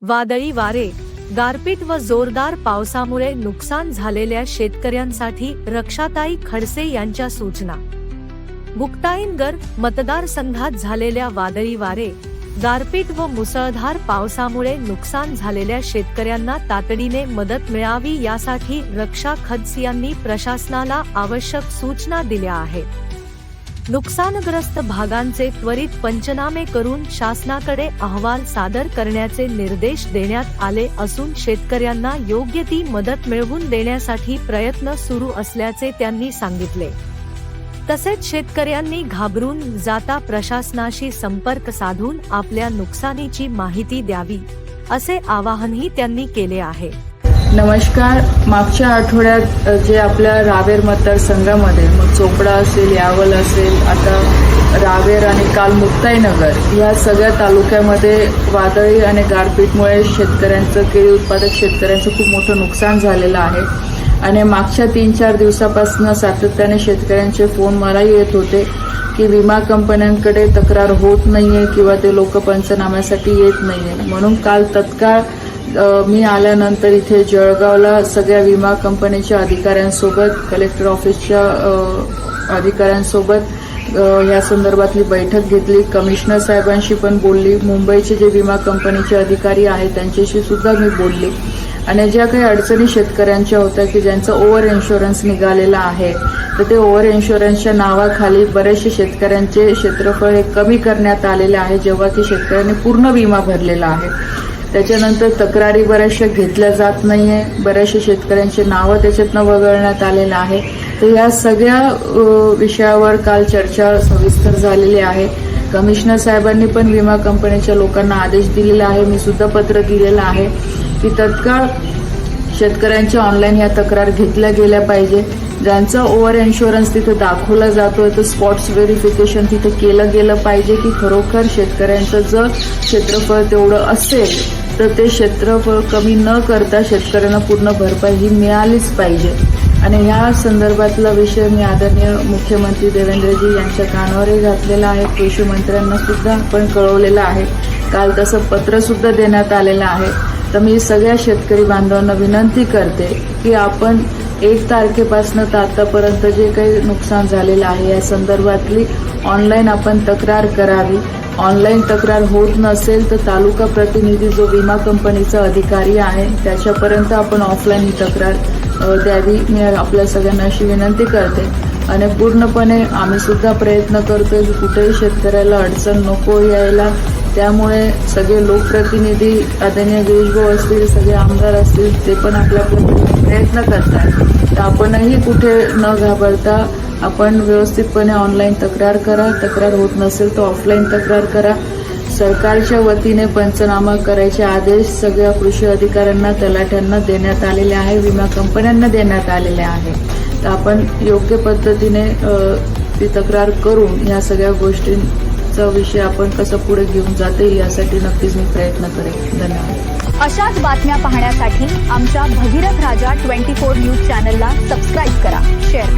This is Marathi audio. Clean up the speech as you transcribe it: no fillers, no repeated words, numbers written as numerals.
वादळी वारे, गारपीट व जोरदार पावसामुळे नुकसान झालेल्या शेतकऱ्यांसाठी रक्षाताई खडसे यांच्या सूचना। मुक्ताईनगर मतदारसंघात झालेल्या वादळी वारे, गारपीट व मुसळधार पावसामुळे नुकसान झालेल्या शेतकऱ्यांना तातडीने मदत मिळावी यासाठी रक्षा खडसे यांनी प्रशासनाला आवश्यक सूचना दिल्या आहेत। नुकसानग्रस्त भागांचे त्वरित पंचनामे करून शासनाकडे अहवाल सादर करण्याचे निर्देश देण्यात आले असून शेतकऱ्यांना योग्य ती मदत मिळवून देण्यासाठी प्रयत्न सुरू असल्याचे त्यांनी सांगितले। तसेच शेतकऱ्यांनी घाबरून जाता प्रशासनाशी संपर्क साधून आपल्या नुकसानीची माहिती द्यावी, असे आवाहनही त्यांनी केले आहे। नमस्कार। मागच्या आठवड्यात जे आपल्या रावेर मतदारसंघामध्ये मग चोपडा असेल, यावल असेल, आता रावेर आणि काल मुक्ताईनगर या सगळ्या तालुक्यामध्ये वादळी आणि गारपीटमुळे केळी उत्पादक शेतकऱ्यांचं खूप मोठं नुकसान झालेलं आहे। आणि मागच्या 3-4 दिवसापासून सातत्याने शेतकऱ्यांचे फोन मला येत होते की विमा कंपन्यांकडे तक्रार होत नाहीये किंवा ते लोक पंचनाम्यासाठी येत नाहीये। म्हणून काल तत्काळ मी आल्यानंतर इथे जळगावला सगळ्या विमा कंपनीच्या अधिकाऱ्यांसोबत, कलेक्टर ऑफिसच्या अधिकाऱ्यांसोबत या संदर्भातली बैठक घेतली। कमिशनर साहेबांशी पण बोलली, मुंबईचे जे विमा कंपनीचे अधिकारी आहेत त्यांच्याशी सुद्धा मी बोलली। आणि ज्या काही अडचणी शेतकऱ्यांच्या होत्या की ज्यांचं ओव्हर इन्शुरन्स निघालेला आहे, तर ते ओव्हर इन्शुरन्सच्या नावाखाली बरेचसे शेतकऱ्यांचे क्षेत्रफळ हे कमी करण्यात आलेले आहे, जेव्हा की शेतकऱ्यांनी पूर्ण विमा भरलेला आहे। त्याच्यानंतर तक्रारी बऱ्याचशा घेतल्या जात नाहीये, बऱ्याचशा शेतकऱ्यांची नावं त्याच्यातनं वगळण्यात आलेलं आहे। तर या सगळ्या विषयावर काल चर्चा सविस्तर झालेली आहे। कमिशनर साहेबांनी पण विमा कंपनीच्या लोकांना आदेश दिलेला आहे, मी सुद्धा पत्र दिलेलं आहे की तत्काळ शेतकऱ्यांच्या ऑनलाईन या तक्रार घेतल्या गेल्या पाहिजे। ज्यांचा ओव्हर इन्शुरन्स तिथे दाखवला जातोय तर स्पॉट्स व्हेरिफिकेशन तिथे केलं गेलं पाहिजे की खरोखर शेतकऱ्यांचं जर क्षेत्रफळ तेवढं असेल तर ते क्षेत्रफळ कमी न करता शेतकऱ्यांना पूर्ण भरपाई ही मिळालीच पाहिजे। आणि ह्या संदर्भातला विषय मी आदरणीय मुख्यमंत्री देवेंद्रजी यांच्या कानावरही घातलेला आहे, कृषी मंत्र्यांना सुद्धा आपण कळवलेलं आहे, काल तसं पत्र सुद्धा देण्यात आलेलं आहे। तर मी सगळ्या शेतकरी बांधवांना विनंती करते की आपण 1 तारखेपासून तर आतापर्यंत जे काही नुकसान झालेलं आहे या संदर्भातली ऑनलाईन आपण तक्रार करावी। ऑनलाईन तक्रार होत नसेल तर तालुका प्रतिनिधी जो विमा कंपनीचा अधिकारी आहे त्याच्यापर्यंत आपण ऑफलाईन ही तक्रार द्यावी, मी आपल्या सगळ्यांना अशी विनंती करते। आणि पूर्णपणे आम्ही सुद्धा प्रयत्न करतोय की कुठेही शेतकऱ्याला अडचण नको यायला, त्यामुळे सगळे लोकप्रतिनिधी आदरणीय गिरीश भाऊ असतील, सगळे आमदार असतील, ते पण आपल्या प्रयत्न करतात। तर आपणही कुठे न घाबरता आपण व्यवस्थितपणे ऑनलाईन तक्रार करा, तक्रार होत नसेल तर ऑफलाईन तक्रार करा। सरकारच्या वतीने पंचनामा करायचे आदेश सगळ्या कृषी अधिकाऱ्यांना, तलाठ्यांना देण्यात आलेले आहे, विमा कंपन्यांना देण्यात आलेले आहे। तर आपण योग्य पद्धतीने ती तक्रार करून या सगळ्या गोष्टींचा विषय आपण कसं पुढे घेऊन जाता येईल यासाठी नक्कीच मी प्रयत्न करेन। धन्यवाद। अशाच बातम्या पाहण्यासाठी आमच्या भगीरथ राजा 24 न्यूज चॅनलला सबस्क्राईब करा, शेअर करा।